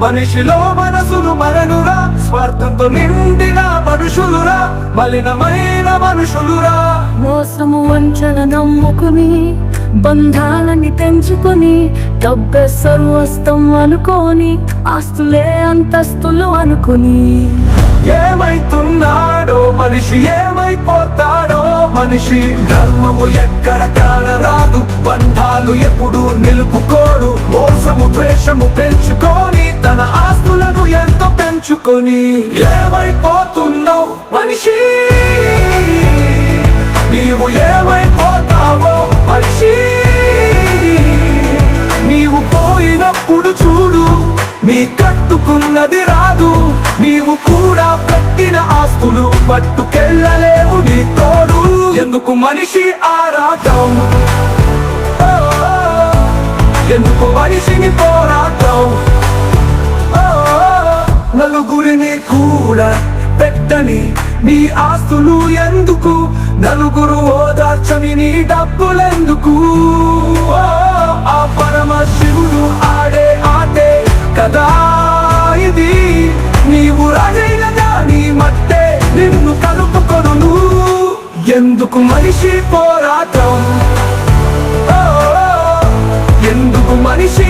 మనిషిలో మనసులు మరనురా, స్వార్థంతో నిండిన మనుషులురా, మలినమైన మనుషులురా. మోసము వంచన నమ్ముకుని బంధాలని తెంచుకొని, డబ్బే సర్వస్వం అనుకోని, ఆస్తులే అంతస్తులు అనుకుని, ఏమైతున్నాడో మనిషి, ఏమైపోతాడో మనిషి. ధర్మము ఎక్కడ కానరాదు, బంధాలు ఎప్పుడు నిలుపుకోడు. మోసము ద్వేషము పెంచుకొని, తన ఆస్తులను ఎంతో పెంచుకొని, ఏమైపోతున్నావు మనిషి, నీవు ఏమైపోతావో మనిషి. నీవు పోయినప్పుడు చూడు, నీ కట్టుకున్నది రాదు. నీవు కూడా పెట్టిన ఆస్తులు పట్టుకెళ్ళలేవు నీ తోడు. ఎందుకు మనిషి ఆరాటం, ఎందుకు మనిషిని పోరాటం. నలుగురిని కూడా పెట్టని నీ ఆస్తులు ఎందుకు, నలుగురు ఓదార్చని నీ డబ్బులెందుకు. ఆ పరమశివుడు ఆడే ఆటే కదా ఇది, నీవు రాజైనదా నీ మట్టే నిన్ను కలుపుకొను. ఎందుకు మనిషి పోరాటం, ఎందుకు మనిషి